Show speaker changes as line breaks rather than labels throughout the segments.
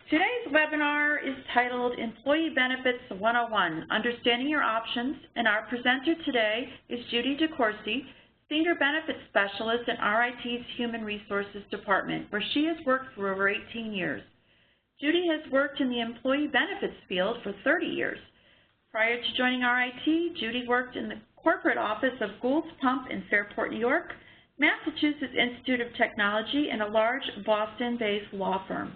Today's webinar is titled Employee Benefits 101, Understanding Your Options, and our presenter today is Judy DeCourcey, Senior Benefits Specialist in RIT's Human Resources Department, where she has worked for over 18 years. Judy has worked in the employee benefits field for 30 years. Prior to joining RIT, Judy worked in the corporate office of Goulds Pumps in Fairport, New York, Massachusetts Institute of Technology, and a large Boston-based law firm.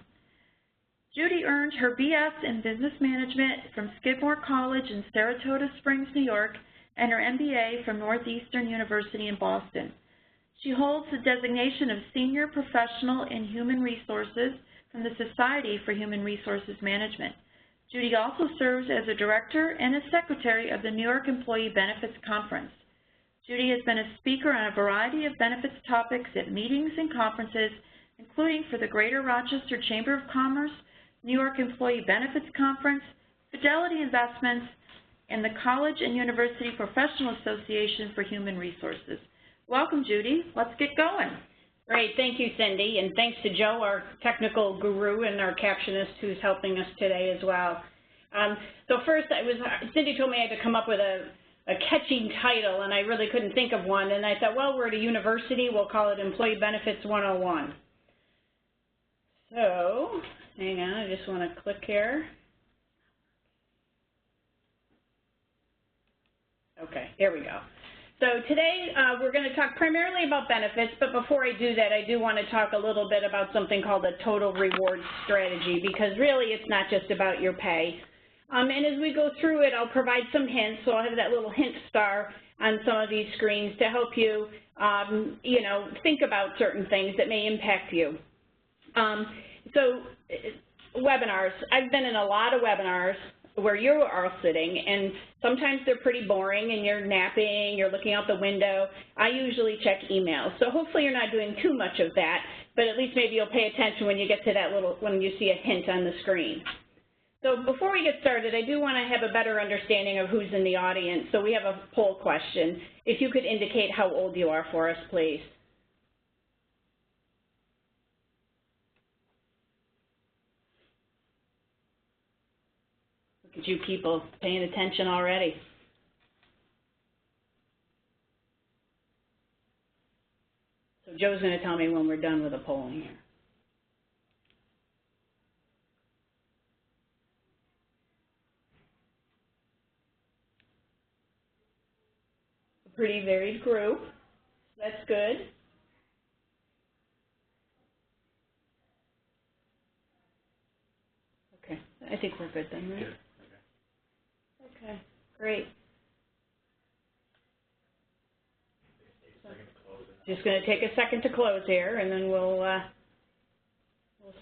Judy earned her BS in Business Management from Skidmore College in Saratoga Springs, New York, and her MBA from Northeastern University in Boston. She holds the designation of Senior Professional in Human Resources from the Society for Human Resources Management. Judy also serves as a director and a secretary of the New York Employee Benefits Conference. Judy has been a speaker on a variety of benefits topics at meetings and conferences, including for the Greater Rochester Chamber of Commerce, New York Employee Benefits Conference, Fidelity Investments, and the College and University Professional Association for Human Resources. Welcome, Judy. Let's get going.
Great. Thank you, Cindy, and thanks to Joe, our technical guru, and our captionist who's helping us today as well. So first, Cindy told me I had to come up with a catchy title, and I really couldn't think of one, and I thought, well, we're at a university, we'll call it Employee Benefits 101. So, hang on, I just want to click here. Okay, here we go. So today we're going to talk primarily about benefits, but before I do that, I do want to talk a little bit about something called a total reward strategy, because really it's not just about your pay. And as we go through it, I'll provide some hints, so I'll have that little hint star on some of these screens to help you, think about certain things that may impact you. So webinars, I've been in a lot of webinars where you are sitting, and sometimes they're pretty boring and you're napping, you're looking out the window. I usually check emails, so hopefully you're not doing too much of that, but at least maybe you'll pay attention when you get to that when you see a hint on the screen. So before we get started, I do want to have a better understanding of who's in the audience, so we have a poll question. If you could indicate how old you are for us, please. Look at you people paying attention already. So Joe's going to tell me when we're done with the polling here. A pretty varied group. That's good. Okay, I think we're good then, right? Yeah. Okay, great. Just going to take a second to close here, and then we'll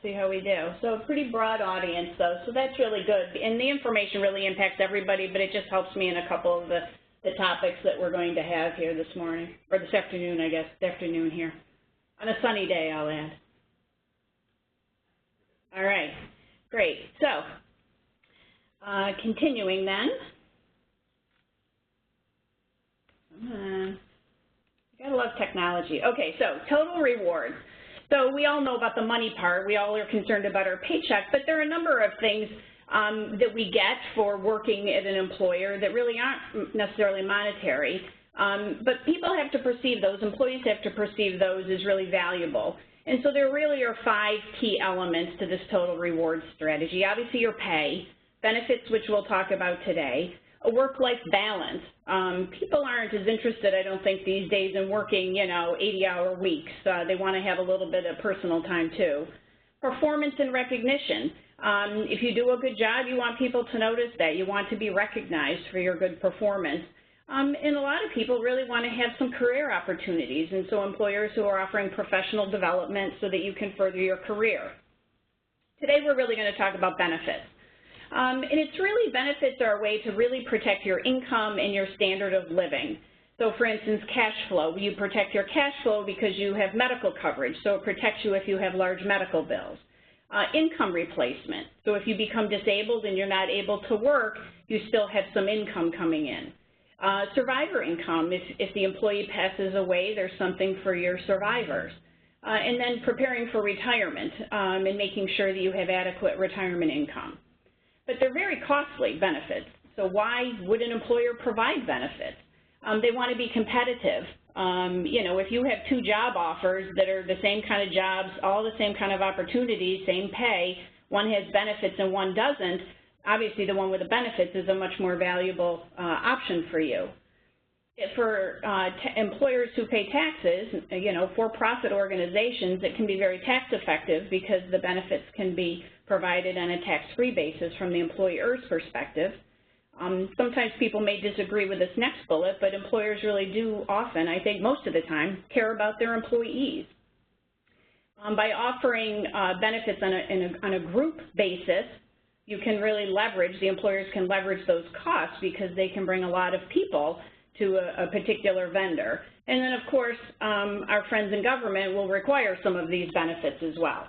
see how we do. So a pretty broad audience, though, so that's really good. And the information really impacts everybody, but it just helps me in a couple of the topics that we're going to have here this morning, or this afternoon, I guess, this afternoon here. On a sunny day, I'll add. All right, great. So continuing then. Gotta love technology. Okay, so total reward. So we all know about the money part. We all are concerned about our paycheck, but there are a number of things that we get for working at an employer that really aren't necessarily monetary. But people have to perceive those, employees have to perceive those as really valuable. And so there really are 5 key elements to this total reward strategy. Obviously your pay, benefits, which we'll talk about today, a work-life balance. People aren't as interested, I don't think, these days in working, 80-hour weeks. They want to have a little bit of personal time too. Performance and recognition. If you do a good job, you want people to notice that. You want to be recognized for your good performance. And a lot of people really want to have some career opportunities, and so employers who are offering professional development so that you can further your career. Today we're really going to talk about benefits. And it's really, benefits are a way to really protect your income and your standard of living. So for instance, cash flow, you protect your cash flow because you have medical coverage, so it protects you if you have large medical bills. Income replacement, so if you become disabled and you're not able to work, you still have some income coming in. Survivor income, if the employee passes away, there's something for your survivors. and then preparing for retirement and making sure that you have adequate retirement income. But they're very costly benefits, so why would an employer provide benefits? They want to be competitive. You know, if you have 2 job offers that are the same kind of jobs, all the same kind of opportunities, same pay, one has benefits and one doesn't, obviously the one with the benefits is a much more valuable option for you. For employers who pay taxes, you know, for-profit organizations, it can be very tax effective because the benefits can be provided on a tax-free basis from the employer's perspective. Sometimes people may disagree with this next bullet, but employers really do often, I think most of the time, care about their employees. By offering benefits on a group basis, you can really leverage, the employers can leverage those costs because they can bring a lot of people to a particular vendor. And then, of course, our friends in government will require some of these benefits as well.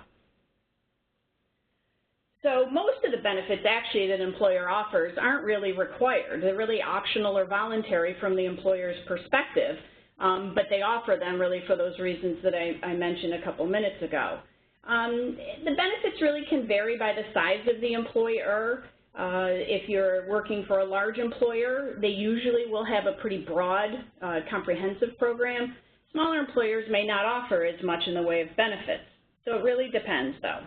So most of the benefits actually that an employer offers aren't really required. They're really optional or voluntary from the employer's perspective, but they offer them really for those reasons that I mentioned a couple minutes ago. The benefits really can vary by the size of the employer. If you're working for a large employer, they usually will have a pretty broad, comprehensive program. Smaller employers may not offer as much in the way of benefits. So it really depends, though.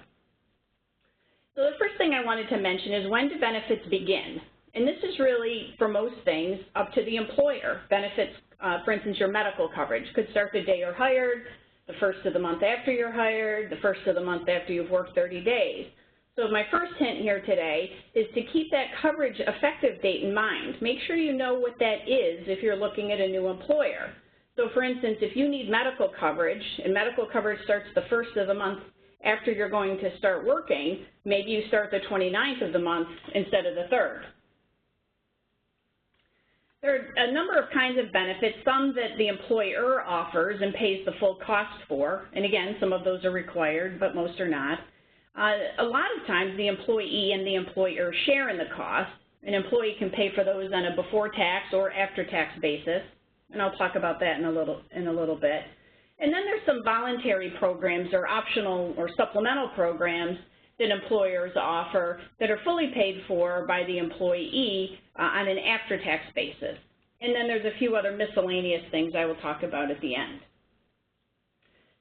So the first thing I wanted to mention is, when do benefits begin? And this is really, for most things, up to the employer. Benefits, for instance, your medical coverage could start the day you're hired, the first of the month after you're hired, the first of the month after you've worked 30 days. So my first hint here today is to keep that coverage effective date in mind. Make sure you know what that is if you're looking at a new employer. So for instance, if you need medical coverage, and medical coverage starts the first of the month after you're going to start working, maybe you start the 29th of the month instead of the 3rd. There are a number of kinds of benefits, some that the employer offers and pays the full cost for, and again, some of those are required, but most are not. A lot of times the employee and the employer share in the cost. An employee can pay for those on a before-tax or after-tax basis, and I'll talk about that in a little bit. And then there's some voluntary programs or optional or supplemental programs that employers offer that are fully paid for by the employee on an after-tax basis. And then there's a few other miscellaneous things I will talk about at the end.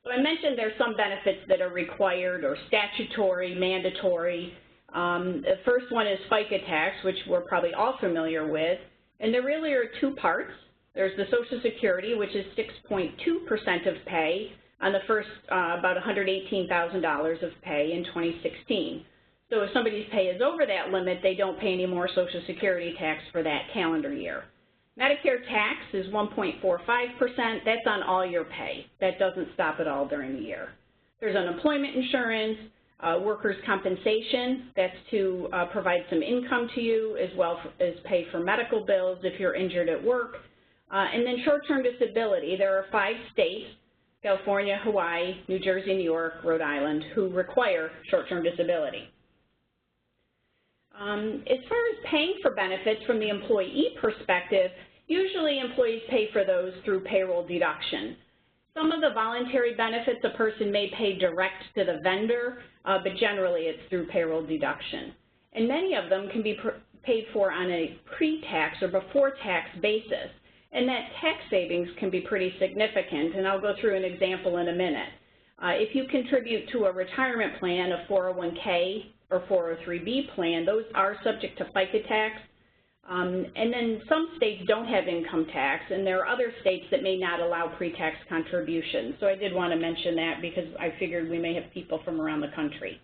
So I mentioned there's some benefits that are required or statutory, mandatory. The first one is FICA tax, which we're probably all familiar with. And there really are 2 parts. There's the Social Security, which is 6.2% of pay on the first about $118,000 of pay in 2016. So if somebody's pay is over that limit, they don't pay any more Social Security tax for that calendar year. Medicare tax is 1.45%. That's on all your pay. That doesn't stop at all during the year. There's unemployment insurance, workers' compensation. That's to provide some income to you, as well as pay for medical bills if you're injured at work. And then short-term disability. There are 5 states, California, Hawaii, New Jersey, New York, Rhode Island, who require short-term disability. As far as paying for benefits from the employee perspective, usually employees pay for those through payroll deduction. Some of the voluntary benefits a person may pay direct to the vendor, but generally it's through payroll deduction. And many of them can be paid for on a pre-tax or before-tax basis. And that tax savings can be pretty significant, and I'll go through an example in a minute. If you contribute to a retirement plan, a 401k or 403b plan, those are subject to FICA tax. And then some states don't have income tax, and there are other states that may not allow pre-tax contributions. So I did want to mention that because I figured we may have people from around the country.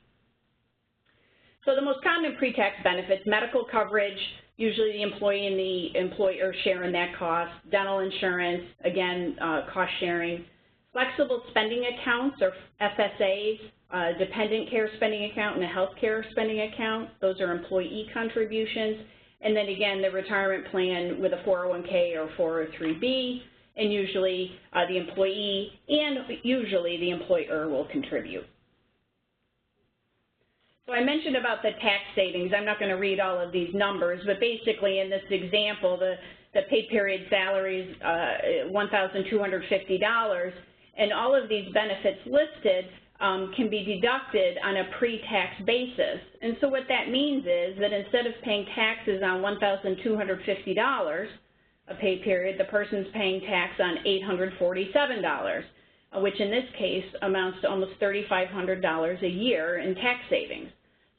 So the most common pre-tax benefits: medical coverage, usually the employee and the employer share in that cost; dental insurance, again, cost sharing; flexible spending accounts or FSAs, dependent care spending account and a health care spending account. Those are employee contributions. And then again, the retirement plan with a 401k or 403b, and usually the employee and usually the employer will contribute. So I mentioned about the tax savings. I'm not going to read all of these numbers, but basically in this example, the pay period salary is $1,250, And all of these benefits listed can be deducted on a pre-tax basis. And so what that means is that instead of paying taxes on $1,250 a pay period, the person's paying tax on $847, which in this case amounts to almost $3,500 a year in tax savings.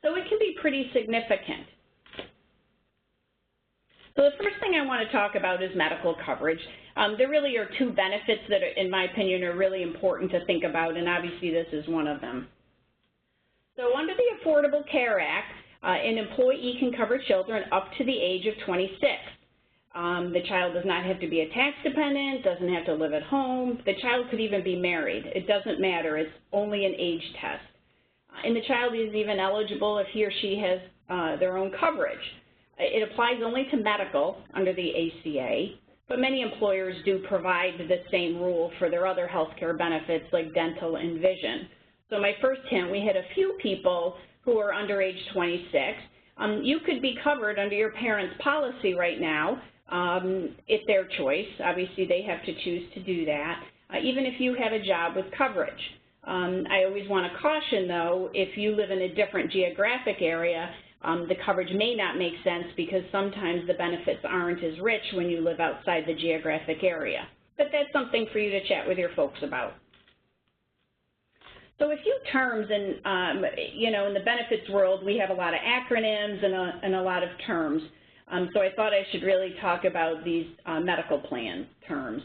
So it can be pretty significant. So the first thing I want to talk about is medical coverage. There really are two benefits that, in my opinion, are really important to think about, and obviously this is one of them. So under the Affordable Care Act, an employee can cover children up to the age of 26. The child does not have to be a tax dependent, doesn't have to live at home. The child could even be married. It doesn't matter. It's only an age test. And the child is even eligible if he or she has their own coverage. It applies only to medical under the ACA, but many employers do provide the same rule for their other health care benefits like dental and vision. So my first hint, we had a few people who are under age 26. You could be covered under your parents' policy right now, at their choice. Obviously, they have to choose to do that, even if you have a job with coverage. I always want to caution, though, if you live in a different geographic area, the coverage may not make sense because sometimes the benefits aren't as rich when you live outside the geographic area. But that's something for you to chat with your folks about. So a few terms, and in the benefits world, we have a lot of acronyms and a lot of terms. So I thought I should really talk about these medical plan terms.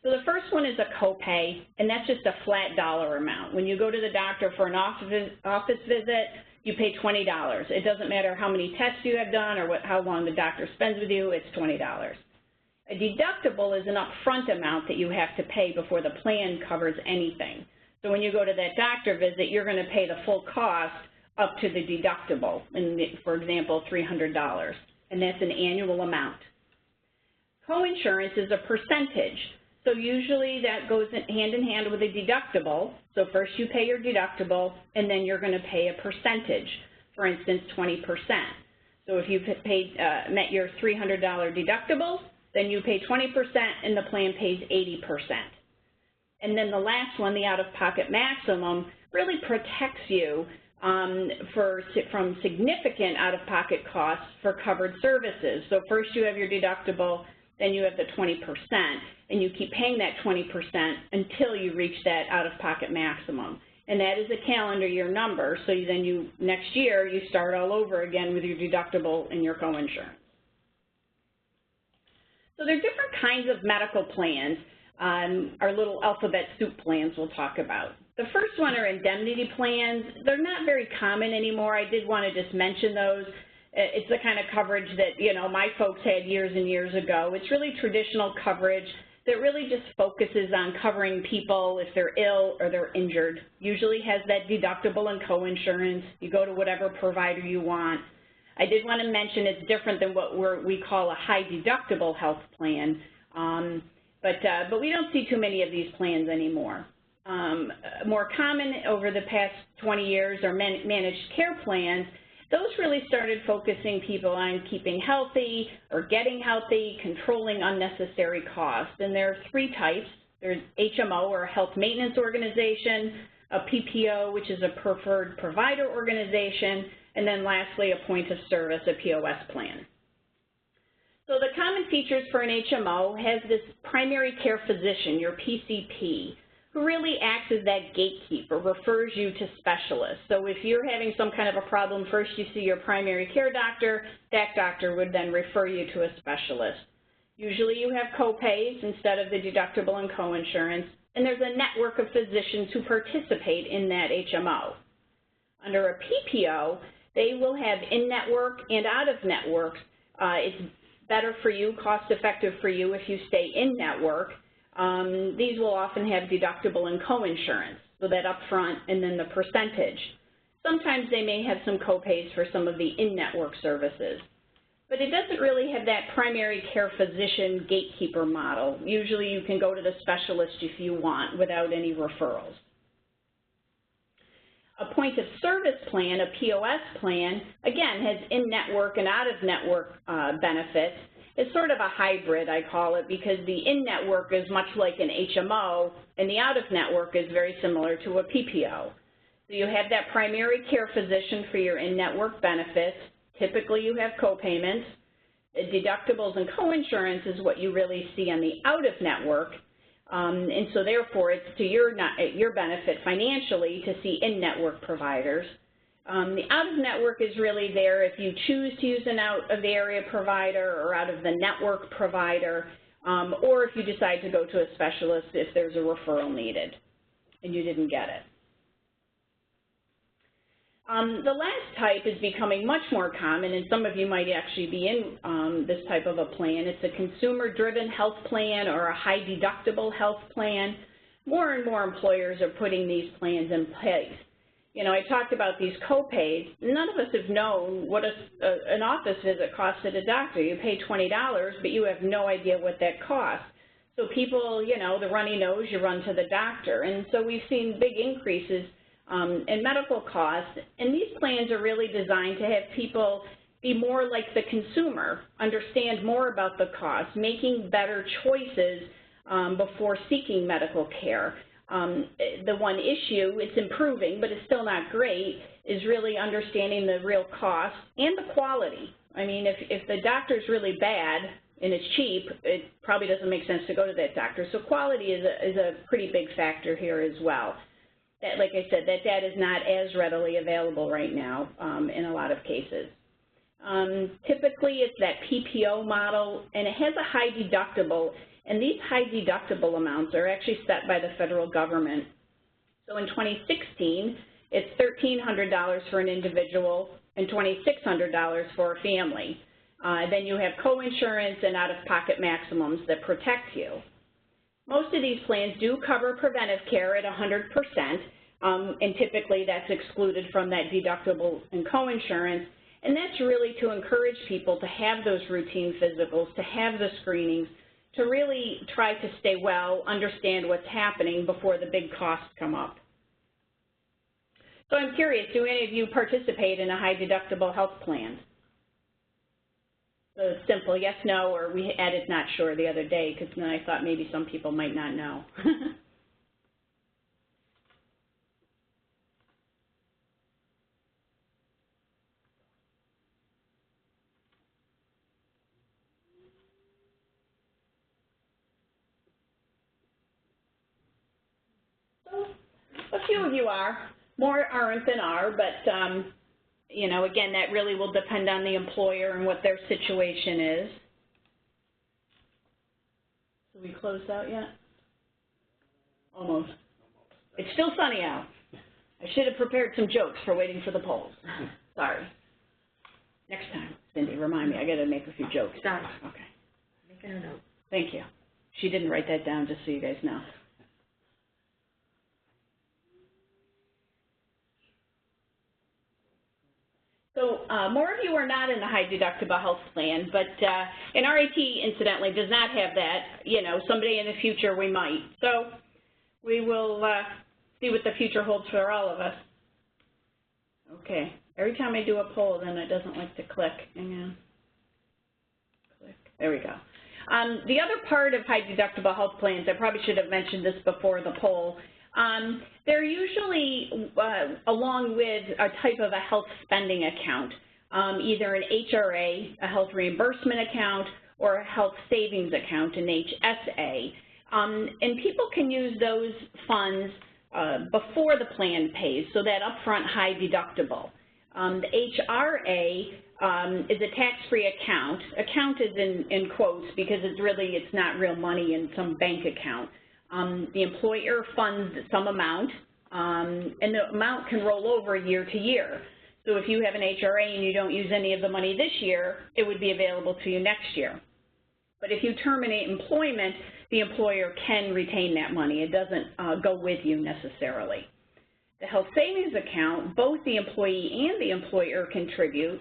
So the first one is a copay, and that's just a flat dollar amount. When you go to the doctor for an office visit, you pay $20. It doesn't matter how many tests you have done or how long the doctor spends with you, it's $20. A deductible is an upfront amount that you have to pay before the plan covers anything. So when you go to that doctor visit, you're going to pay the full cost up to the deductible, for example, $300, and that's an annual amount. Coinsurance is a percentage. So usually that goes hand in hand with a deductible. So first you pay your deductible, and then you're going to pay a percentage, for instance, 20%. So if you met your $300 deductible, then you pay 20% and the plan pays 80%. And then the last one, the out-of-pocket maximum, really protects you from significant out-of-pocket costs for covered services. So first you have your deductible, then you have the 20%, and you keep paying that 20% until you reach that out-of-pocket maximum. And that is a calendar year number, so then next year you start all over again with your deductible and your coinsurance. So there are different kinds of medical plans. Our little alphabet soup plans we'll talk about. The first one are indemnity plans. They're not very common anymore. I did want to just mention those. It's the kind of coverage that, my folks had years and years ago. It's really traditional coverage that really just focuses on covering people if they're ill or they're injured. Usually has that deductible and coinsurance. You go to whatever provider you want. I did want to mention it's different than what we call a high deductible health plan, but we don't see too many of these plans anymore. More common over the past 20 years are managed care plans. Those really started focusing people on keeping healthy or getting healthy, controlling unnecessary costs. And there are three types. There's HMO, or Health Maintenance Organization, a PPO, which is a Preferred Provider Organization, and then lastly, a Point of Service, a POS plan. So the common features for an HMO has this primary care physician, your PCP, who really acts as that gatekeeper, refers you to specialists. So if you're having some kind of a problem, first you see your primary care doctor, that doctor would then refer you to a specialist. Usually you have co-pays instead of the deductible and coinsurance, and there's a network of physicians who participate in that HMO. Under a PPO, they will have in-network and out-of-network. It's better for you, cost-effective for you if you stay in-network. These will often have deductible and coinsurance, so that upfront and then the percentage. Sometimes they may have some co-pays for some of the in-network services. But it doesn't really have that primary care physician gatekeeper model. Usually you can go to the specialist if you want without any referrals. A point of service plan, a POS plan, again, has in-network and out-of-network benefits, It's sort of a hybrid, I call it, because the in-network is much like an HMO, and the out-of-network is very similar to a PPO. So you have that primary care physician for your in-network benefits. Typically you have co-payments. Deductibles and co-insurance is what you really see on the out-of-network. And so therefore it's to your benefit financially to see in-network providers. The out-of-network is really there if you choose to use an out-of-the-area provider or out-of-the-network provider, or if you decide to go to a specialist if there's a referral needed and you didn't get it. The last type is becoming much more common, and some of you might actually be in this type of a plan. It's a consumer-driven health plan or a high-deductible health plan. More and more employers are putting these plans in place. You know, I talked about these co-pays. None of us have known what an office visit costs at a doctor. You pay $20, but you have no idea what that costs. So people, you know, the runny nose, you run to the doctor. And so we've seen big increases in medical costs, and these plans are really designed to have people be more like the consumer, understand more about the cost, making better choices before seeking medical care. The one issue, it's improving, but it's still not great, is really understanding the real cost and the quality. I mean, if the doctor's really bad and it's cheap, it probably doesn't make sense to go to that doctor. So quality is a pretty big factor here as well. That, like I said, that data is not as readily available right now in a lot of cases. Typically, it's that PPO model, and it has a high deductible, and these high deductible amounts are actually set by the federal government. So in 2016, it's $1,300 for an individual and $2,600 for a family. Then you have co-insurance and out-of-pocket maximums that protect you. Most of these plans do cover preventive care at 100%, and typically that's excluded from that deductible and co-insurance, and that's really to encourage people to have those routine physicals, to have the screenings, to really try to stay well, understand what's happening before the big costs come up. So I'm curious, do any of you participate in a high deductible health plan? So it's simple, yes, no, or we added not sure the other day because then I thought maybe some people might not know. So a few of you are, more aren't than are, but you know, again, that really will depend on the employer and what their situation is. Did we close out yet? Almost. It's still sunny out. I should have prepared some jokes for waiting for the polls. Sorry. Next time, Cindy, remind me. I got to make a few jokes.
Got it.
Okay.
Making a note.
Thank you. She didn't write that down, just so you guys know. So more of you are not in the high deductible health plan, but an RIT, incidentally, does not have that. You know, someday in the future we might. So we will see what the future holds for all of us. Okay. Every time I do a poll, then it doesn't like to click. Hang on. Click. There we go. The other part of high deductible health plans, I probably should have mentioned this before the poll, they're usually along with a type of a health spending account, either an HRA, a health reimbursement account, or a health savings account, an HSA. And people can use those funds before the plan pays, so that upfront high deductible. The HRA is a tax-free account. Account is in quotes because it's not real money in some bank account. The employer funds some amount, and the amount can roll over year to year. So if you have an HRA and you don't use any of the money this year, it would be available to you next year. But if you terminate employment, the employer can retain that money. It doesn't go with you necessarily. The health savings account, both the employee and the employer contribute.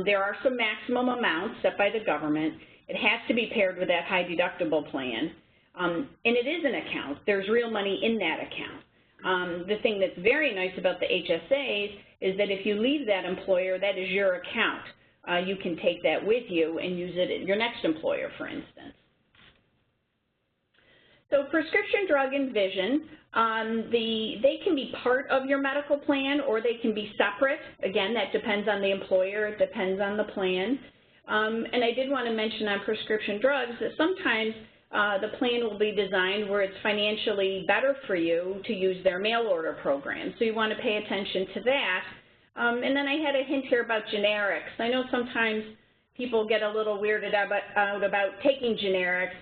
There are some maximum amounts set by the government. It has to be paired with that high deductible plan. And it is an account. There's real money in that account. The thing that's very nice about the HSAs is that if you leave that employer, that is your account. you can take that with you and use it at your next employer, for instance. So prescription drug and vision, they can be part of your medical plan or they can be separate. Again, that depends on the employer, it depends on the plan. And I did want to mention on prescription drugs that sometimes the plan will be designed where it's financially better for you to use their mail order program. So you want to pay attention to that. And then I had a hint here about generics. I know sometimes people get a little weirded out about taking generics,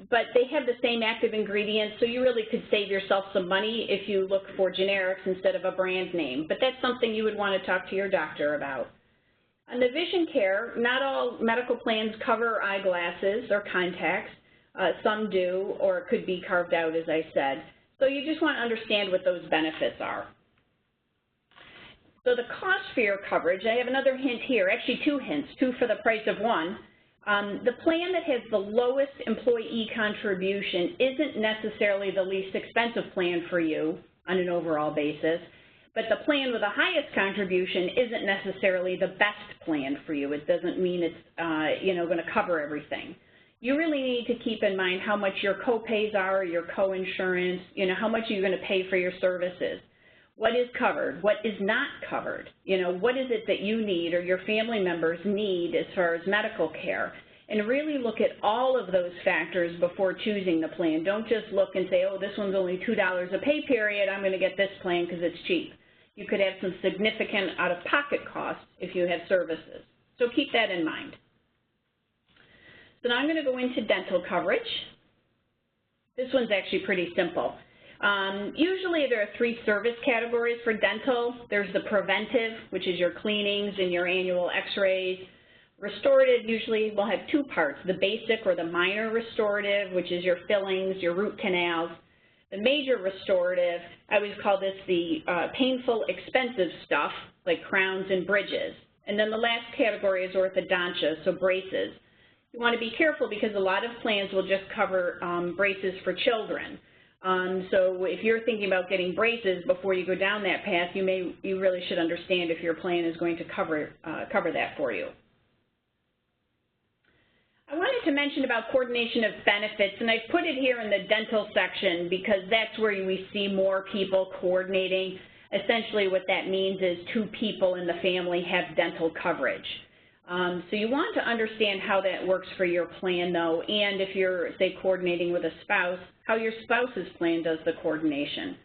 but they have the same active ingredients, so you really could save yourself some money if you look for generics instead of a brand name. But that's something you would want to talk to your doctor about. On the vision care, not all medical plans cover eyeglasses or contacts. Some do, or it could be carved out, as I said. So you just want to understand what those benefits are. So the cost for your coverage, I have another hint here, actually two hints, two for the price of one. The plan that has the lowest employee contribution isn't necessarily the least expensive plan for you on an overall basis, but the plan with the highest contribution isn't necessarily the best plan for you. It doesn't mean it's going to cover everything. You really need to keep in mind how much your co-pays are, your co-insurance, how much are you going to pay for your services. What is covered? What is not covered? What is it that you need or your family members need as far as medical care? And really look at all of those factors before choosing the plan. Don't just look and say, oh, this one's only $2 a pay period, I'm going to get this plan because it's cheap. You could have some significant out-of-pocket costs if you have services. So keep that in mind. So now I'm going to go into dental coverage. This one's actually pretty simple. Usually there are 3 service categories for dental. There's the preventive, which is your cleanings and your annual x-rays. Restorative usually will have 2 parts, the basic or the minor restorative, which is your fillings, your root canals. The major restorative, I always call this the painful, expensive stuff, like crowns and bridges. And then the last category is orthodontia, so braces. You want to be careful because a lot of plans will just cover braces for children. So if you're thinking about getting braces before you go down that path, you really should understand if your plan is going to cover that for you. I wanted to mention about coordination of benefits, and I put it here in the dental section because that's where we see more people coordinating. Essentially what that means is 2 people in the family have dental coverage. So you want to understand how that works for your plan, though, and if you're, say, coordinating with a spouse, how your spouse's plan does the coordination.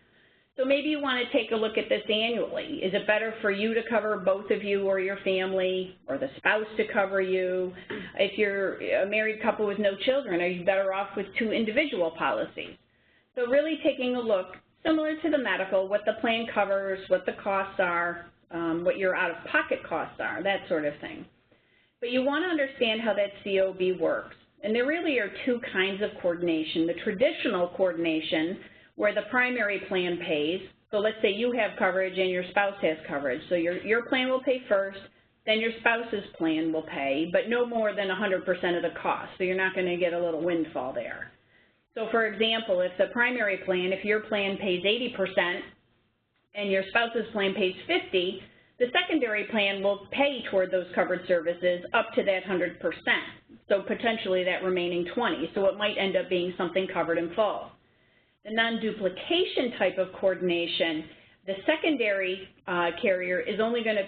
So maybe you want to take a look at this annually. Is it better for you to cover both of you or your family, or the spouse to cover you? If you're a married couple with no children, are you better off with 2 individual policies? So really taking a look, similar to the medical, what the plan covers, what the costs are, what your out-of-pocket costs are, that sort of thing. But you want to understand how that COB works. And there really are 2 kinds of coordination. The traditional coordination, where the primary plan pays. So let's say you have coverage and your spouse has coverage. So your plan will pay first, then your spouse's plan will pay, but no more than 100% of the cost. So you're not going to get a little windfall there. So for example, if the primary plan, if your plan pays 80% and your spouse's plan pays 50%, the secondary plan will pay toward those covered services up to that 100%, so potentially that remaining 20%. So it might end up being something covered in full. The non-duplication type of coordination, the secondary carrier is only going to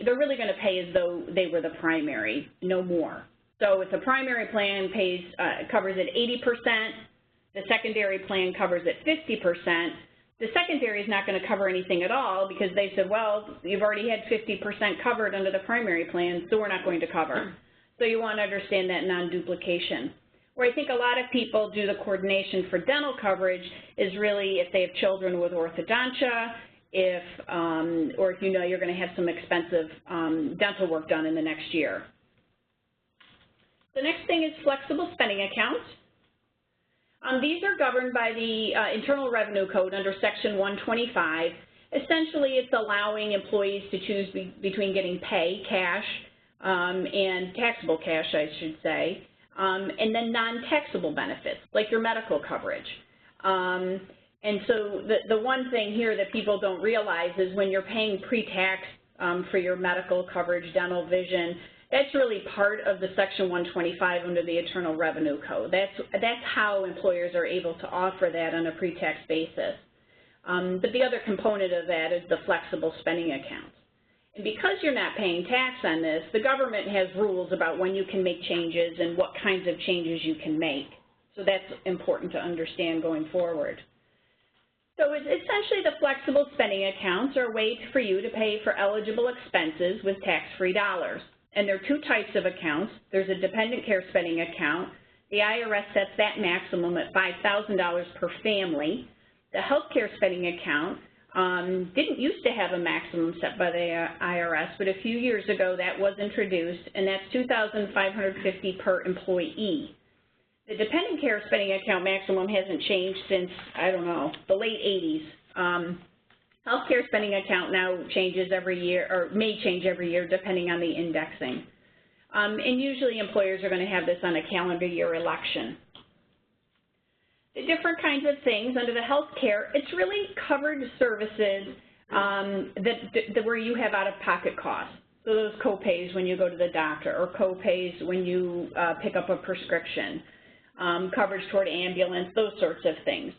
they're really going to pay as though they were the primary, no more. So if the primary plan covers at 80%, the secondary plan covers at 50%, the secondary is not going to cover anything at all because they said, well, you've already had 50% covered under the primary plan, so we're not going to cover. So you want to understand that non-duplication. Where I think a lot of people do the coordination for dental coverage is really if they have children with orthodontia, or if you know you're going to have some expensive dental work done in the next year. The next thing is flexible spending accounts. These are governed by the Internal Revenue Code under Section 125. Essentially, it's allowing employees to choose between getting pay, cash, and taxable cash, I should say, and then non-taxable benefits, like your medical coverage. And so the one thing here that people don't realize is when you're paying pre-tax for your medical coverage, dental, vision. That's really part of the Section 125 under the Internal Revenue Code. That's how employers are able to offer that on a pre-tax basis. But the other component of that is the flexible spending account. And because you're not paying tax on this, the government has rules about when you can make changes and what kinds of changes you can make. So that's important to understand going forward. So it's essentially the flexible spending accounts are a way for you to pay for eligible expenses with tax-free dollars. And there are two types of accounts. There's a dependent care spending account. The IRS sets that maximum at $5,000 per family. The health care spending account didn't used to have a maximum set by the IRS, but a few years ago that was introduced, and that's $2,550 per employee. The dependent care spending account maximum hasn't changed since, I don't know, the late 80s. Healthcare spending account now changes every year, or may change every year depending on the indexing. And usually employers are going to have this on a calendar year election. The different kinds of things under the healthcare, it's really covered services where you have out-of-pocket costs. So those co-pays when you go to the doctor, or co-pays when you pick up a prescription, coverage toward ambulance, those sorts of things.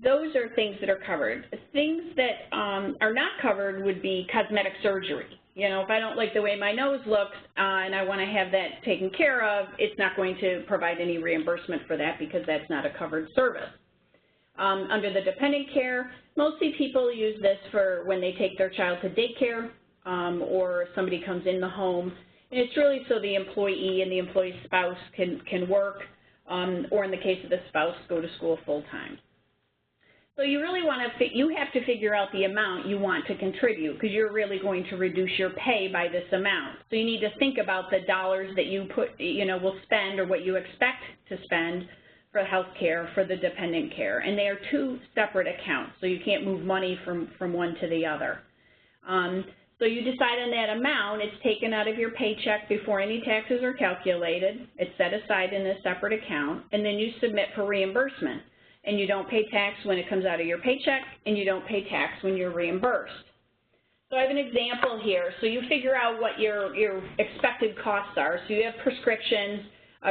Those are things that are covered. Things that are not covered would be cosmetic surgery. You know, if I don't like the way my nose looks and I want to have that taken care of, it's not going to provide any reimbursement for that because that's not a covered service. Under the dependent care, mostly people use this for when they take their child to daycare or somebody comes in the home. And it's really so the employee and the employee's spouse can work, or in the case of the spouse, go to school full-time. So you really want to, you have to figure out the amount you want to contribute because you're really going to reduce your pay by this amount. So you need to think about the dollars that you will spend or what you expect to spend for health care, for the dependent care. And they are two separate accounts, so you can't move money from one to the other. So you decide on that amount. It's taken out of your paycheck before any taxes are calculated. It's set aside in a separate account, and then you submit for reimbursement. And you don't pay tax when it comes out of your paycheck, and you don't pay tax when you're reimbursed. So I have an example here. So you figure out what your expected costs are. So you have prescriptions,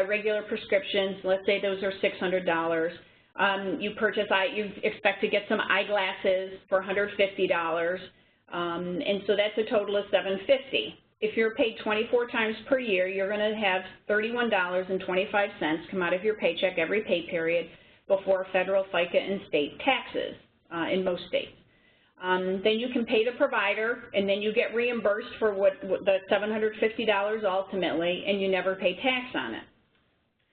regular prescriptions. Let's say those are $600. You expect to get some eyeglasses for $150, and so that's a total of $750. If you're paid 24 times per year, you're going to have $31.25 come out of your paycheck every pay period before federal, FICA, and state taxes in most states. Then you can pay the provider, and then you get reimbursed for the $750 ultimately, and you never pay tax on it.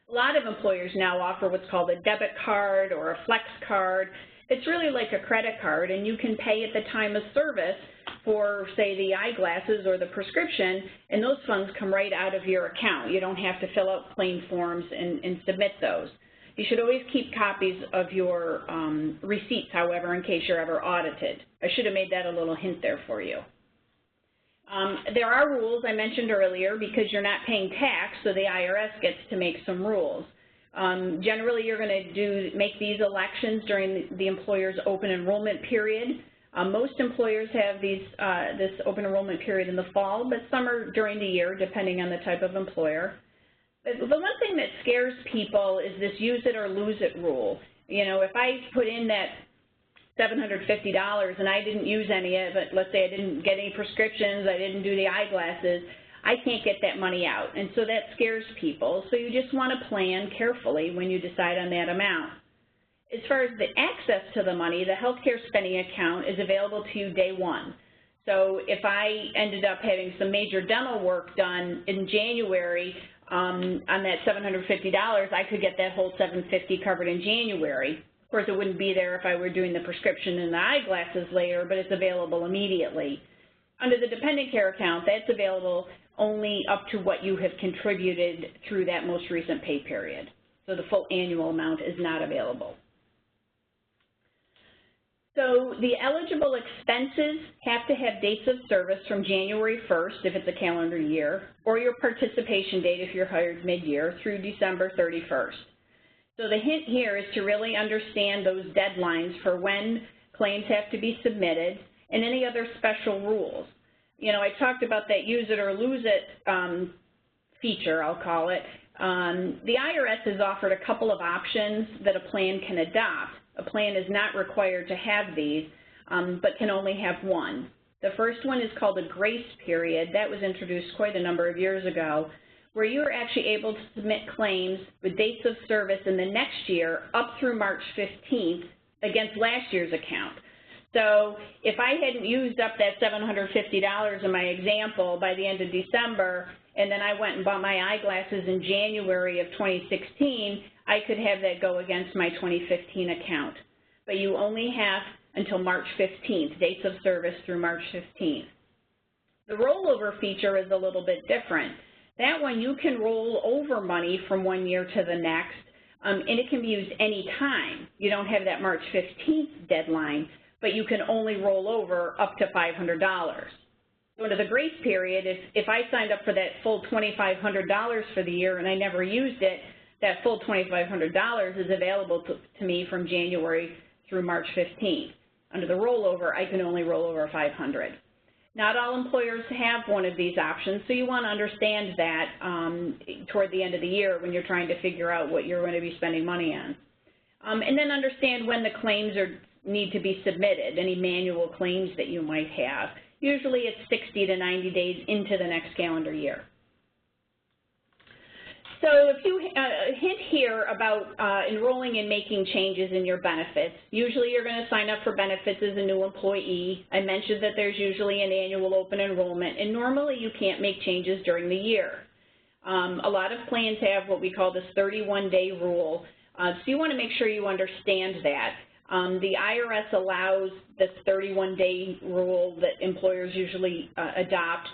A lot of employers now offer what's called a debit card or a flex card. It's really like a credit card, and you can pay at the time of service for, say, the eyeglasses or the prescription, and those funds come right out of your account. You don't have to fill out claim forms and submit those. You should always keep copies of your receipts, however, in case you're ever audited. I should have made that a little hint there for you. There are rules I mentioned earlier because you're not paying tax, so the IRS gets to make some rules. Generally, you're going to make these elections during the employer's open enrollment period. Most employers have this open enrollment period in the fall, but some are during the year, depending on the type of employer. The one thing that scares people is this use it or lose it rule. You know, if I put in that $750 and I didn't use any of it, let's say I didn't get any prescriptions, I didn't do the eyeglasses, I can't get that money out. And so that scares people. So you just want to plan carefully when you decide on that amount. As far as the access to the money, the healthcare spending account is available to you day one. So if I ended up having some major dental work done in January, on that $750, I could get that whole $750 covered in January. Of course, it wouldn't be there if I were doing the prescription and the eyeglasses later, but it's available immediately. Under the dependent care account, that's available only up to what you have contributed through that most recent pay period. So the full annual amount is not available. So the eligible expenses have to have dates of service from January 1st, if it's a calendar year, or your participation date if you're hired mid-year, through December 31st. So the hint here is to really understand those deadlines for when claims have to be submitted and any other special rules. you know, I talked about that use it or lose it feature, I'll call it. The IRS has offered a couple of options that a plan can adopt. A plan is not required to have these, but can only have one. The first one is called a grace period. That was introduced quite a number of years ago, where you're actually able to submit claims with dates of service in the next year up through March 15th against last year's account. So if I hadn't used up that $750 in my example by the end of December, and then I went and bought my eyeglasses in January of 2016, I could have that go against my 2015 account. But you only have until March 15th, dates of service through March 15th. The rollover feature is a little bit different. That one, you can roll over money from one year to the next, and it can be used any time. You don't have that March 15th deadline, but you can only roll over up to $500. So under the grace period, if I signed up for that full $2,500 for the year and I never used it, that full $2,500 is available to me from January through March 15th. Under the rollover, I can only roll over $500. Not all employers have one of these options, so you want to understand that toward the end of the year when you're trying to figure out what you're going to be spending money on. And then understand when the claims need to be submitted, any manual claims that you might have. Usually it's 60 to 90 days into the next calendar year. So if you hint here about enrolling and making changes in your benefits, usually you're going to sign up for benefits as a new employee. I mentioned that there's usually an annual open enrollment, and normally you can't make changes during the year. A lot of plans have what we call this 31-day rule, so you want to make sure you understand that. The IRS allows this 31-day rule that employers usually adopt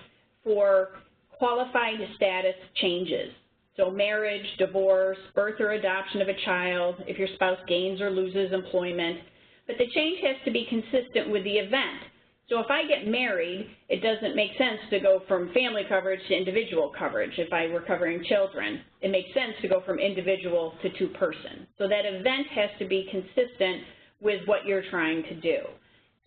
for qualified status changes. So marriage, divorce, birth or adoption of a child, if your spouse gains or loses employment. But the change has to be consistent with the event. So if I get married, it doesn't make sense to go from family coverage to individual coverage. If I were covering children, it makes sense to go from individual to two-person. So that event has to be consistent with what you're trying to do.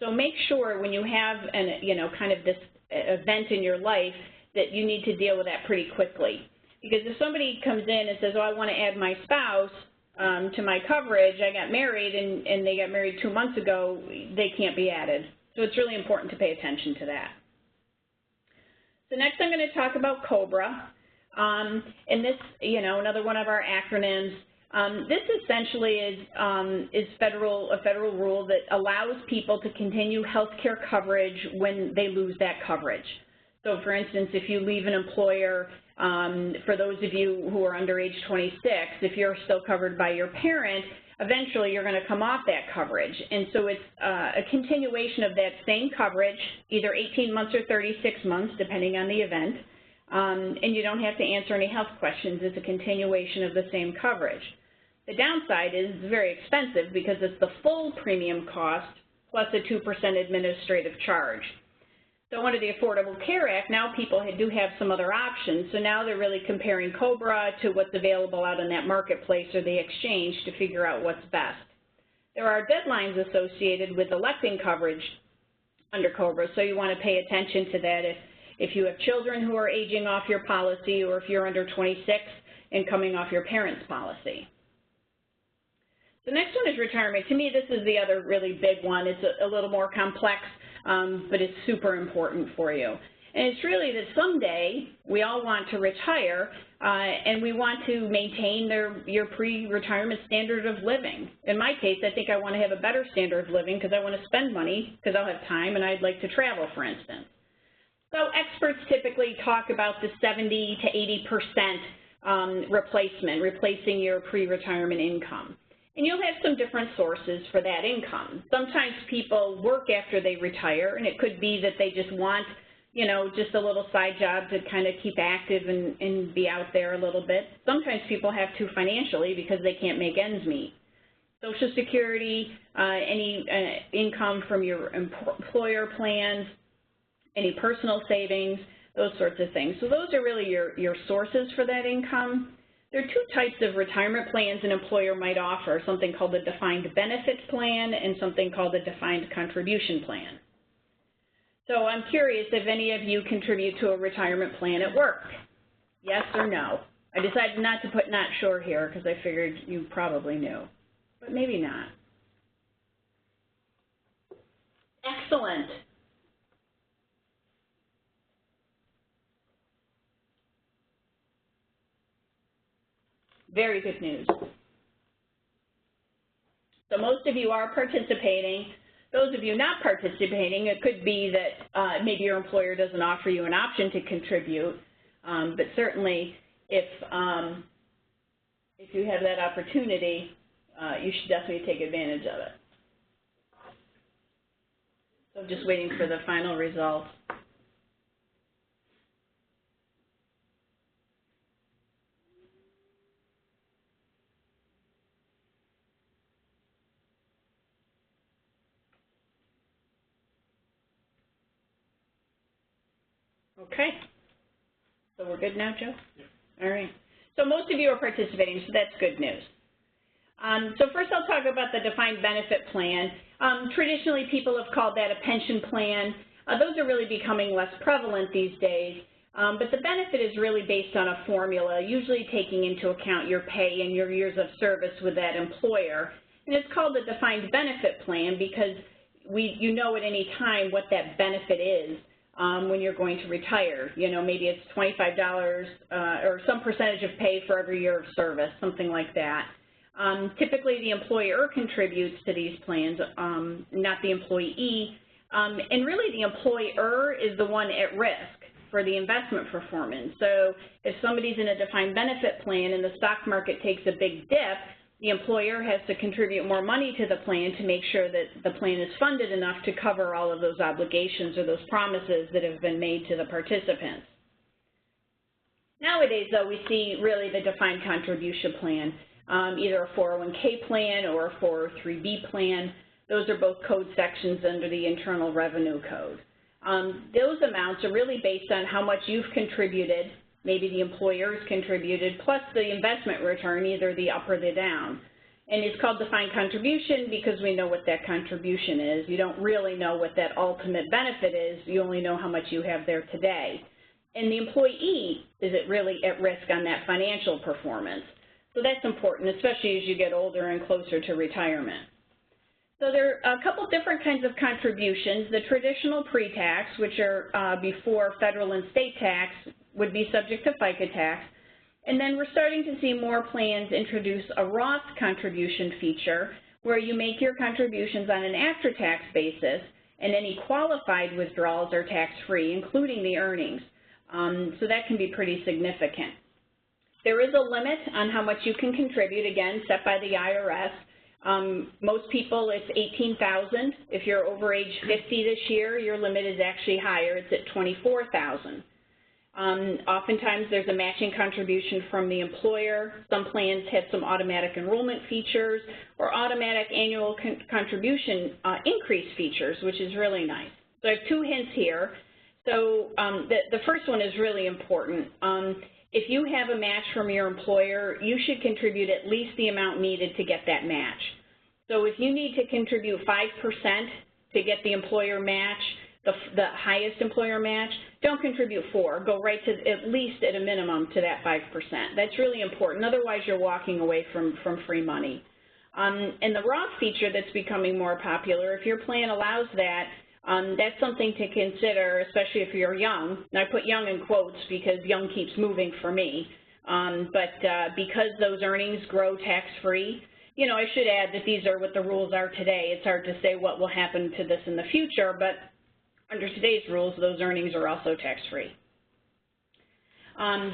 So make sure when you have kind of this event in your life that you need to deal with that pretty quickly. Because if somebody comes in and says, oh, I want to add my spouse to my coverage, I got married and they got married 2 months ago, they can't be added. So it's really important to pay attention to that. So next I'm going to talk about COBRA. And this, another one of our acronyms. This essentially is a federal rule that allows people to continue health care coverage when they lose that coverage. So for instance, if you leave an employer, for those of you who are under age 26, if you're still covered by your parent, eventually you're going to come off that coverage. And so it's a continuation of that same coverage, either 18 months or 36 months, depending on the event. And you don't have to answer any health questions. It's a continuation of the same coverage. The downside is it's very expensive because it's the full premium cost plus a 2% administrative charge. So under the Affordable Care Act, now people do have some other options. So now they're really comparing COBRA to what's available out in that marketplace or the exchange to figure out what's best. There are deadlines associated with electing coverage under COBRA, so you want to pay attention to that if you have children who are aging off your policy or if you're under 26 and coming off your parents' policy. The next one is retirement. To me, this is the other really big one. It's a little more complex, but it's super important for you. And it's really that someday we all want to retire and we want to maintain your pre-retirement standard of living. In my case, I think I want to have a better standard of living because I want to spend money because I'll have time and I'd like to travel, for instance. So experts typically talk about the 70 to 80% replacing your pre-retirement income. And you'll have some different sources for that income. Sometimes people work after they retire, and it could be that they just want, just a little side job to kind of keep active and be out there a little bit. Sometimes people have to financially because they can't make ends meet. Social Security, any income from your employer plans, any personal savings, those sorts of things. So those are really your sources for that income. There are two types of retirement plans an employer might offer, something called a defined benefit plan and something called a defined contribution plan. So I'm curious if any of you contribute to a retirement plan at work. Yes or no? I decided not to put not sure here because I figured you probably knew, but maybe not. Excellent. Very good news. So most of you are participating. Those of you not participating, it could be that maybe your employer doesn't offer you an option to contribute, but certainly if you have that opportunity, you should definitely take advantage of it. So I'm just waiting for the final results. Okay. So we're good now, Joe? Yep. All right. So most of you are participating, so that's good news. So first I'll talk about the defined benefit plan. Traditionally, people have called that a pension plan. Those are really becoming less prevalent these days, but the benefit is really based on a formula, usually taking into account your pay and your years of service with that employer. And it's called the defined benefit plan because you know at any time what that benefit is. When you're going to retire. You know, maybe it's $25 or some percentage of pay for every year of service, something like that. Typically, the employer contributes to these plans, not the employee. And really, the employer is the one at risk for the investment performance. So if somebody's in a defined benefit plan and the stock market takes a big dip, the employer has to contribute more money to the plan to make sure that the plan is funded enough to cover all of those obligations or those promises that have been made to the participants. Nowadays, though, we see really the defined contribution plan, either a 401k plan or a 403b plan. Those are both code sections under the Internal Revenue Code. Those amounts are really based on how much you've contributed, maybe the employer's contributed, plus the investment return, either the up or the down. And it's called defined contribution because we know what that contribution is. You don't really know what that ultimate benefit is. You only know how much you have there today. And the employee is really at risk on that financial performance. So that's important, especially as you get older and closer to retirement. So there are a couple different kinds of contributions. The traditional pre-tax, which are before federal and state tax, would be subject to FICA tax. And then we're starting to see more plans introduce a Roth contribution feature where you make your contributions on an after-tax basis and any qualified withdrawals are tax-free, including the earnings. So that can be pretty significant. There is a limit on how much you can contribute, again, set by the IRS. Most people, it's $18,000. If you're over age 50 this year, your limit is actually higher. It's at $24,000. Oftentimes there's a matching contribution from the employer. Some plans have some automatic enrollment features or automatic annual contribution increase features, which is really nice. So I have two hints here. So the first one is really important. If you have a match from your employer, you should contribute at least the amount needed to get that match. So if you need to contribute 5% to get the employer match, the highest employer match, don't contribute 4. Go right to at least at a minimum to that 5%. That's really important. Otherwise, you're walking away from free money. And the Roth feature that's becoming more popular, if your plan allows that, that's something to consider, especially if you're young. And I put young in quotes because young keeps moving for me. Because those earnings grow tax-free, you know, I should add that these are what the rules are today. It's hard to say what will happen to this in the future, but under today's rules, those earnings are also tax-free.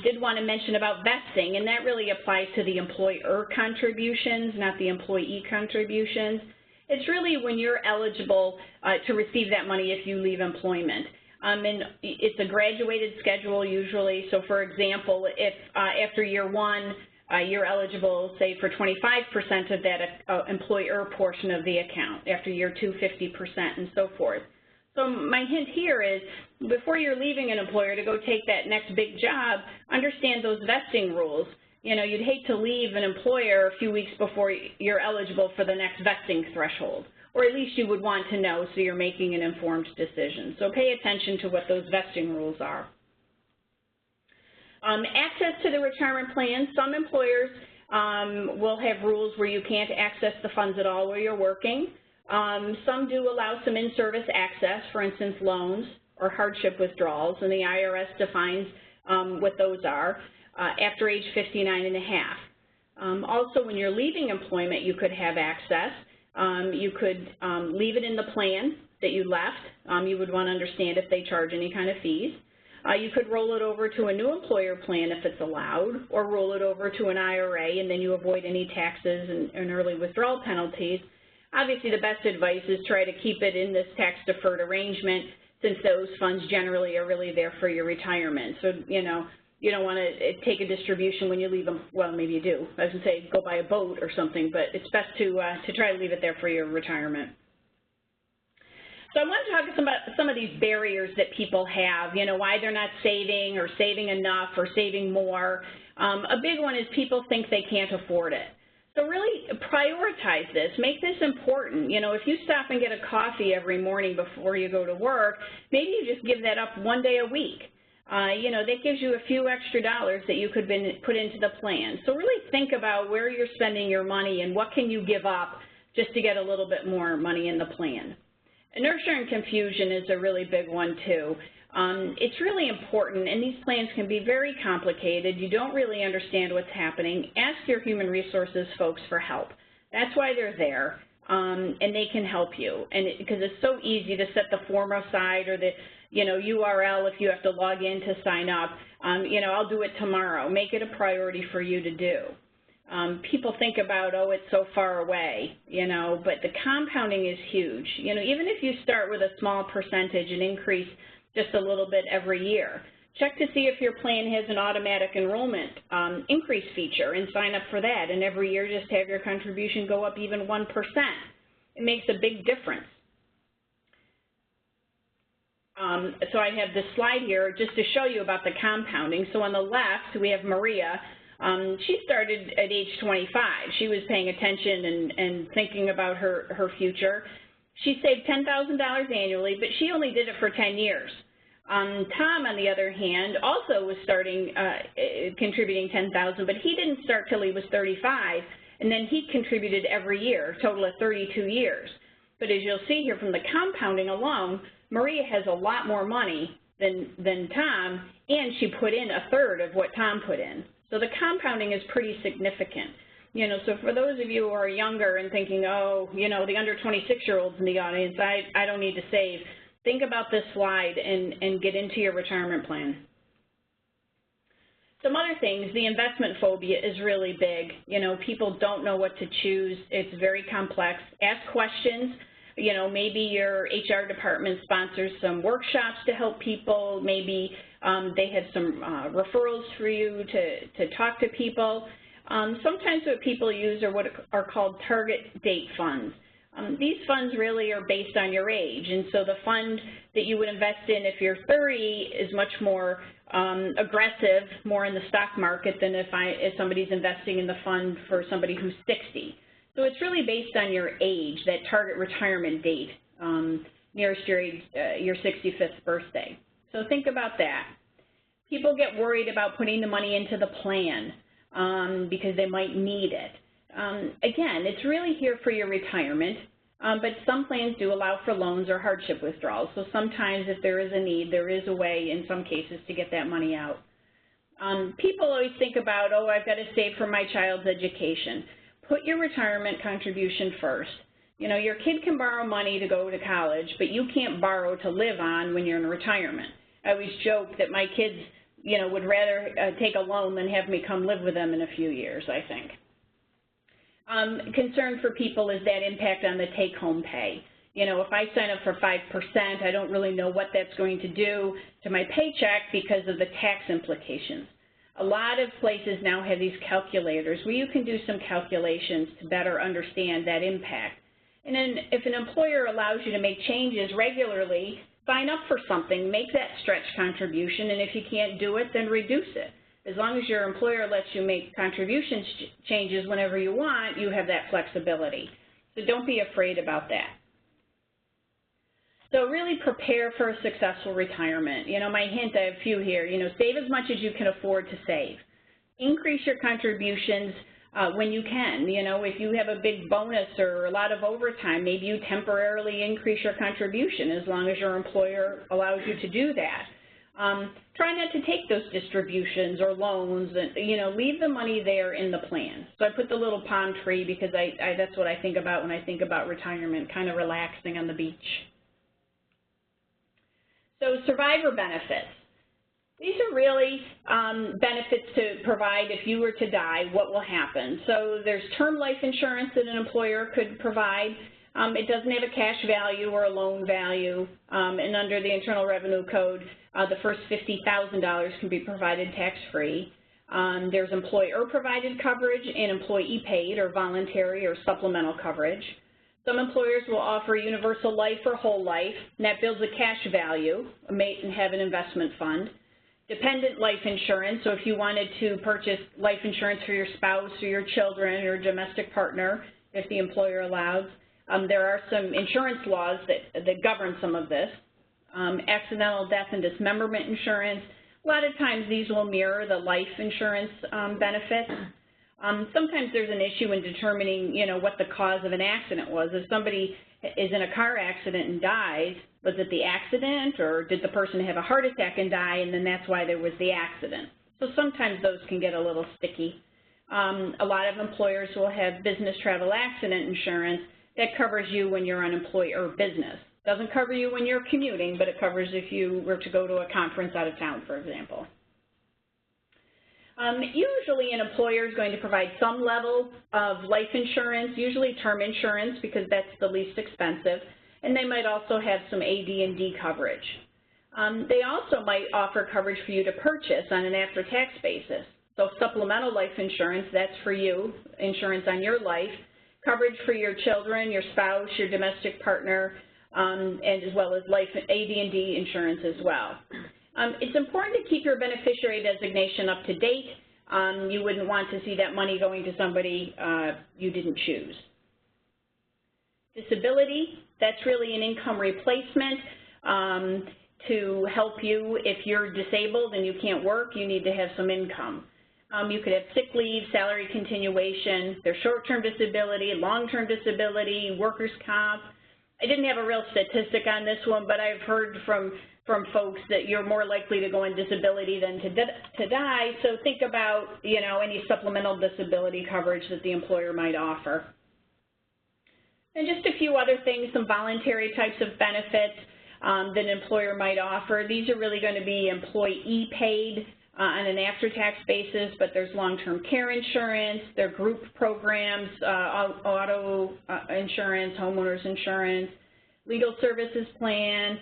Did want to mention about vesting, and that really applies to the employer contributions, not the employee contributions. It's really when you're eligible to receive that money if you leave employment. And it's a graduated schedule usually. So for example, if after year 1, you're eligible, say, for 25% of that employer portion of the account. After year 2, 50%, and so forth. So my hint here is, before you're leaving an employer to go take that next big job, understand those vesting rules. You know, you'd hate to leave an employer a few weeks before you're eligible for the next vesting threshold, or at least you would want to know so you're making an informed decision. So pay attention to what those vesting rules are. Access to the retirement plan. Some employers will have rules where you can't access the funds at all while you're working. Some do allow some in-service access, for instance, loans or hardship withdrawals, and the IRS defines what those are after age 59 and a half. Also, when you're leaving employment, you could have access. You could leave it in the plan that you left. You would want to understand if they charge any kind of fees. You could roll it over to a new employer plan if it's allowed, or roll it over to an IRA, and then you avoid any taxes and early withdrawal penalties. Obviously, the best advice is try to keep it in this tax-deferred arrangement, since those funds generally are really there for your retirement. So, you know, you don't want to take a distribution when you leave them. Well, maybe you do. I was going to say go buy a boat or something, but it's best to try to leave it there for your retirement. So I want to talk about some of these barriers that people have, you know, why they're not saving or saving enough or saving more. A big one is people think they can't afford it. So really prioritize this, make this important. You know, if you stop and get a coffee every morning before you go to work, maybe you just give that up one day a week. You know, that gives you a few extra dollars that you could put into the plan. So really think about where you're spending your money and what can you give up just to get a little bit more money in the plan. Inertia and confusion is a really big one too. It's really important, and these plans can be very complicated. You don't really understand what's happening. Ask your human resources folks for help. That's why they're there, and they can help you. And because it's so easy to set the form aside or the URL if you have to log in to sign up. You know, I'll do it tomorrow. Make it a priority for you to do. People think about, oh, it's so far away, you know, but the compounding is huge. You know, even if you start with a small percentage and increase just a little bit every year, check to see if your plan has an automatic enrollment increase feature and sign up for that. And every year just have your contribution go up even 1%. It makes a big difference. So I have this slide here just to show you about the compounding. So on the left, we have Maria. She started at age 25. She was paying attention and thinking about her future. She saved $10,000 annually, but she only did it for 10 years. Tom, on the other hand, also was starting contributing $10,000, but he didn't start till he was 35, and then he contributed every year, a total of 32 years. But as you'll see here from the compounding alone, Maria has a lot more money than Tom, and she put in a third of what Tom put in. So the compounding is pretty significant. You know, so for those of you who are younger and thinking, oh, you know, the under 26-year-olds in the audience, I don't need to save, think about this slide and get into your retirement plan. Some other things, the investment phobia is really big. You know, people don't know what to choose. It's very complex. Ask questions. You know, maybe your HR department sponsors some workshops to help people. Maybe they have some referrals for you to talk to people. Sometimes what people use are what are called target date funds. These funds really are based on your age, and so the fund that you would invest in if you're 30 is much more aggressive, more in the stock market than if somebody's investing in the fund for somebody who's 60. So it's really based on your age, that target retirement date nearest your age, your 65th birthday. So think about that. People get worried about putting the money into the plan because they might need it. Again, it's really here for your retirement, but some plans do allow for loans or hardship withdrawals. So sometimes if there is a need, there is a way in some cases to get that money out. People always think about, oh, I've got to save for my child's education. Put your retirement contribution first. You know, your kid can borrow money to go to college, but you can't borrow to live on when you're in retirement. I always joke that my kids, you know, would rather take a loan than have me come live with them in a few years, I think. Concern for people is that impact on the take-home pay. You know, if I sign up for 5%, I don't really know what that's going to do to my paycheck because of the tax implications. A lot of places now have these calculators where you can do some calculations to better understand that impact. And then if an employer allows you to make changes regularly, sign up for something, make that stretch contribution, and if you can't do it, then reduce it. As long as your employer lets you make contribution changes whenever you want, you have that flexibility. So don't be afraid about that. So really prepare for a successful retirement. You know, my hint, I have a few here, you know, save as much as you can afford to save. Increase your contributions when you can. You know, if you have a big bonus or a lot of overtime, maybe you temporarily increase your contribution as long as your employer allows you to do that. Try not to take those distributions or loans, and, you know, leave the money there in the plan. So I put the little palm tree because that's what I think about when I think about retirement, kind of relaxing on the beach. So survivor benefits. These are really benefits to provide if you were to die, what will happen. So there's term life insurance that an employer could provide. It doesn't have a cash value or a loan value, and under the Internal Revenue Code, the first $50,000 can be provided tax-free. There's employer-provided coverage and employee-paid or voluntary or supplemental coverage. Some employers will offer universal life or whole life, and that builds a cash value, and have an investment fund. Dependent life insurance, so if you wanted to purchase life insurance for your spouse or your children or domestic partner, if the employer allows. There are some insurance laws that govern some of this. Accidental death and dismemberment insurance, a lot of times these will mirror the life insurance benefits. Sometimes there's an issue in determining, you know, what the cause of an accident was. If somebody is in a car accident and dies, was it the accident, or did the person have a heart attack and die, and then that's why there was the accident? So sometimes those can get a little sticky. A lot of employers will have business travel accident insurance that covers you when you're on employer business. Doesn't cover you when you're commuting, but it covers if you were to go to a conference out of town, for example. Usually an employer is going to provide some level of life insurance, usually term insurance because that's the least expensive, and they might also have some AD&D coverage. They also might offer coverage for you to purchase on an after-tax basis. So supplemental life insurance, that's for you, insurance on your life, coverage for your children, your spouse, your domestic partner, and as well as life AD&D insurance as well. It's important to keep your beneficiary designation up to date. You wouldn't want to see that money going to somebody you didn't choose. Disability, that's really an income replacement to help you if you're disabled and you can't work, you need to have some income. You could have sick leave, salary continuation, there's short-term disability, long-term disability, workers' comp. I didn't have a real statistic on this one, but I've heard from folks that you're more likely to go on disability than to die, so think about, you know, any supplemental disability coverage that the employer might offer. And just a few other things, some voluntary types of benefits that an employer might offer. These are really going to be employee paid on an after-tax basis, but there's long-term care insurance, there are group programs, auto insurance, homeowners insurance, legal services plan,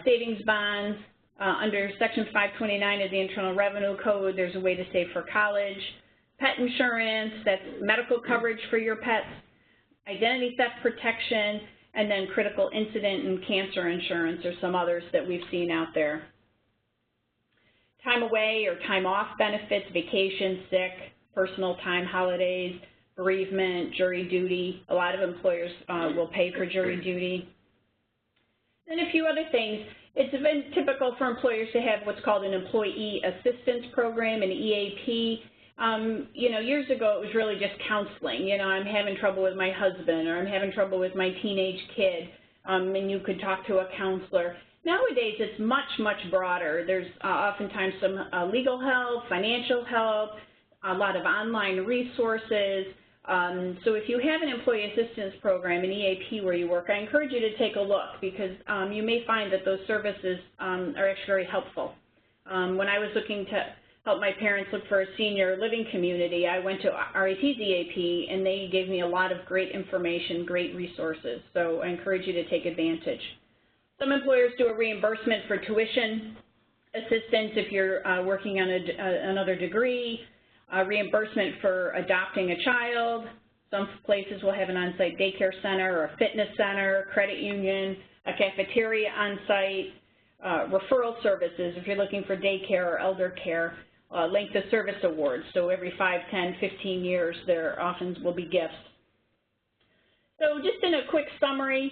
savings bonds. Under Section 529 of the Internal Revenue Code, there's a way to save for college. Pet insurance, that's medical coverage for your pets, identity theft protection, and then critical incident and cancer insurance or some others that we've seen out there. Time away or time off benefits, vacation, sick, personal time, holidays, bereavement, jury duty. A lot of employers will pay for jury duty. And a few other things. It's been typical for employers to have what's called an employee assistance program, an EAP. You know, years ago it was really just counseling. You know, I'm having trouble with my husband, or I'm having trouble with my teenage kid, and you could talk to a counselor. Nowadays it's much, much broader. There's oftentimes some legal help, financial help, a lot of online resources. So if you have an employee assistance program, an EAP where you work, I encourage you to take a look because you may find that those services are actually very helpful. When I was looking to help my parents look for a senior living community, I went to RIT's EAP and they gave me a lot of great information, great resources. So I encourage you to take advantage. Some employers do a reimbursement for tuition assistance if you're working on another degree, reimbursement for adopting a child. Some places will have an on-site daycare center or a fitness center, credit union, a cafeteria on-site, referral services if you're looking for daycare or elder care, length of service awards. So every 5, 10, 15 years there often will be gifts. So just in a quick summary,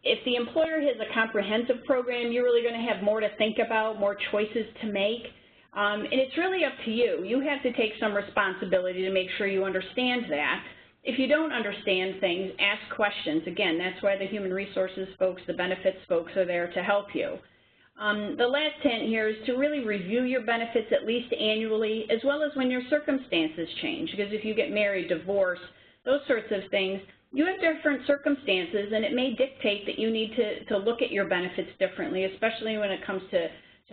if the employer has a comprehensive program, you're really going to have more to think about, more choices to make. And it's really up to you. You have to take some responsibility to make sure you understand that. If you don't understand things, ask questions. Again, that's why the human resources folks, the benefits folks are there to help you. The last hint here is to really review your benefits at least annually, as well as when your circumstances change. Because if you get married, divorced, those sorts of things, you have different circumstances, and it may dictate that you need to look at your benefits differently, especially when it comes to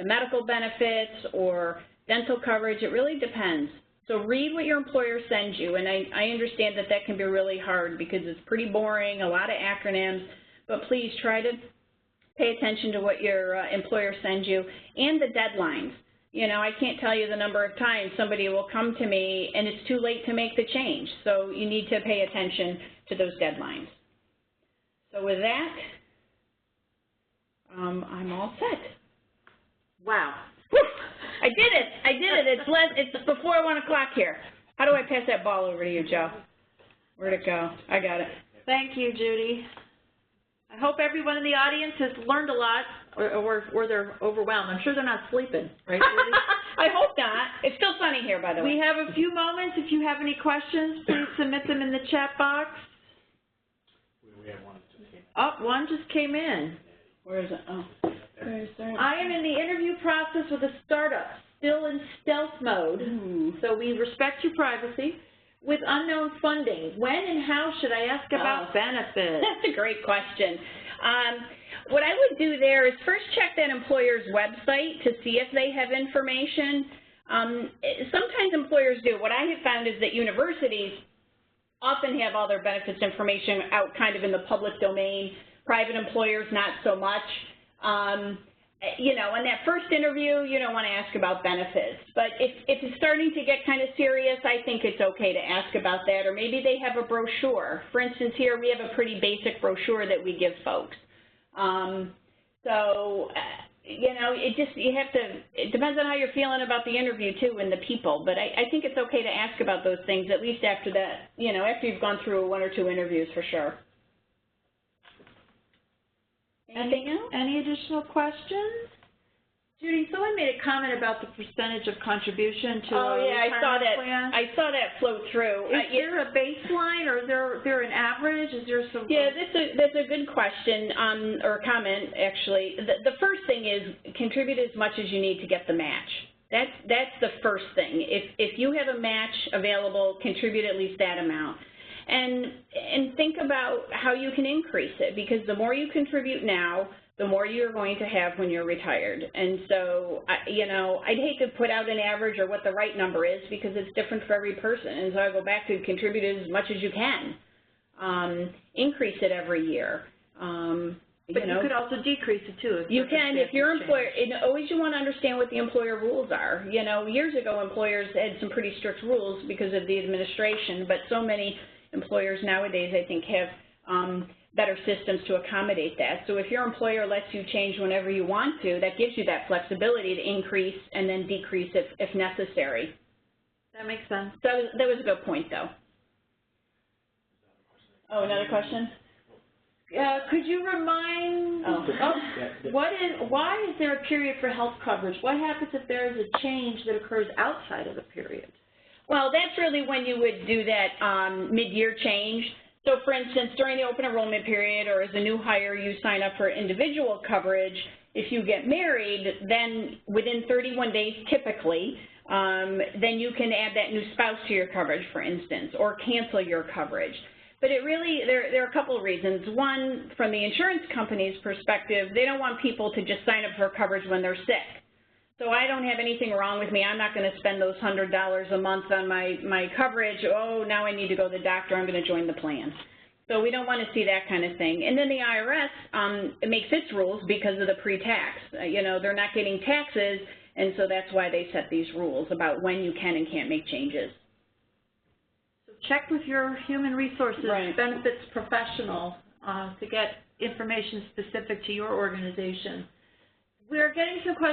medical benefits or dental coverage. It really depends. So read what your employer sends you, and I understand that can be really hard because it's pretty boring, a lot of acronyms, but please try to pay attention to what your employer sends you and the deadlines. You know, I can't tell you the number of times somebody will come to me and it's too late to make the change, so you need to pay attention to those deadlines. So with that, I'm all set.
Wow.
Whew. I did it. It's before 1 o'clock here. How do I pass that ball over to you, Joe? Where'd it go? I got it.
Thank you, Judy. I hope everyone in the audience has learned a lot, or they're overwhelmed. I'm sure they're not sleeping, right, Judy?
I hope not. It's still sunny here, by the way.
We have a few moments. If you have any questions, please submit them in the chat box.
We have one.
Oh, one just came in.
Where is it? Oh.
I am in the interview process with a startup, still in stealth mode, so we respect your privacy, with unknown funding. When and how should I ask about benefits?
That's a great question. What I would do there is first check that employer's website to see if they have information. Sometimes employers do. What I have found is that universities often have all their benefits information out kind of in the public domain. Private employers, not so much. You know, in that first interview, you don't want to ask about benefits. But if it's starting to get kind of serious, I think it's okay to ask about that. Or maybe they have a brochure. For instance, here we have a pretty basic brochure that we give folks. You know, it depends on how you're feeling about the interview too and the people. But I think it's okay to ask about those things at least after that, you know, after you've gone through 1 or 2 interviews for sure. Anything else? Any additional questions?
Judy, someone made a comment about the percentage of contribution to a retirement plan.
I saw that flow through.
Is there a baseline, or is there an average? Is there some?
Yeah, that's a good question, or comment, actually. The first thing is contribute as much as you need to get the match. That's the first thing. If you have a match available, contribute at least that amount. And think about how you can increase it, because the more you contribute now, the more you're going to have when you're retired. And so, you know, I'd hate to put out an average or what the right number is, because it's different for every person. And so I go back to contribute as much as you can. Increase it every year.
But you could also decrease it too.
You can, if your employer, always you want to understand what the employer rules are. You know, years ago employers had some pretty strict rules because of the administration, but so many employers nowadays, I think, have better systems to accommodate that. So if your employer lets you change whenever you want to, that gives you that flexibility to increase and then decrease if necessary.
That makes sense.
So that was a good point, though. Oh, another question?
Could you remind, why is there a period for health coverage? What happens if there is a change that occurs outside of the period?
Well, that's really when you would do that mid-year change. So, for instance, during the open enrollment period or as a new hire, you sign up for individual coverage. If you get married, then within 31 days, typically, then you can add that new spouse to your coverage, for instance, or cancel your coverage. But it really, there are a couple of reasons. One, from the insurance company's perspective, they don't want people to just sign up for coverage when they're sick. So I don't have anything wrong with me. I'm not going to spend those $100 a month on my coverage. Oh, now I need to go to the doctor. I'm going to join the plan. So we don't want to see that kind of thing. And then the IRS, it makes its rules because of the pre-tax. You know, they're not getting taxes, and so that's why they set these rules about when you can and can't make changes.
So check with your human resources benefits professional to get information specific to your organization. We're getting some questions.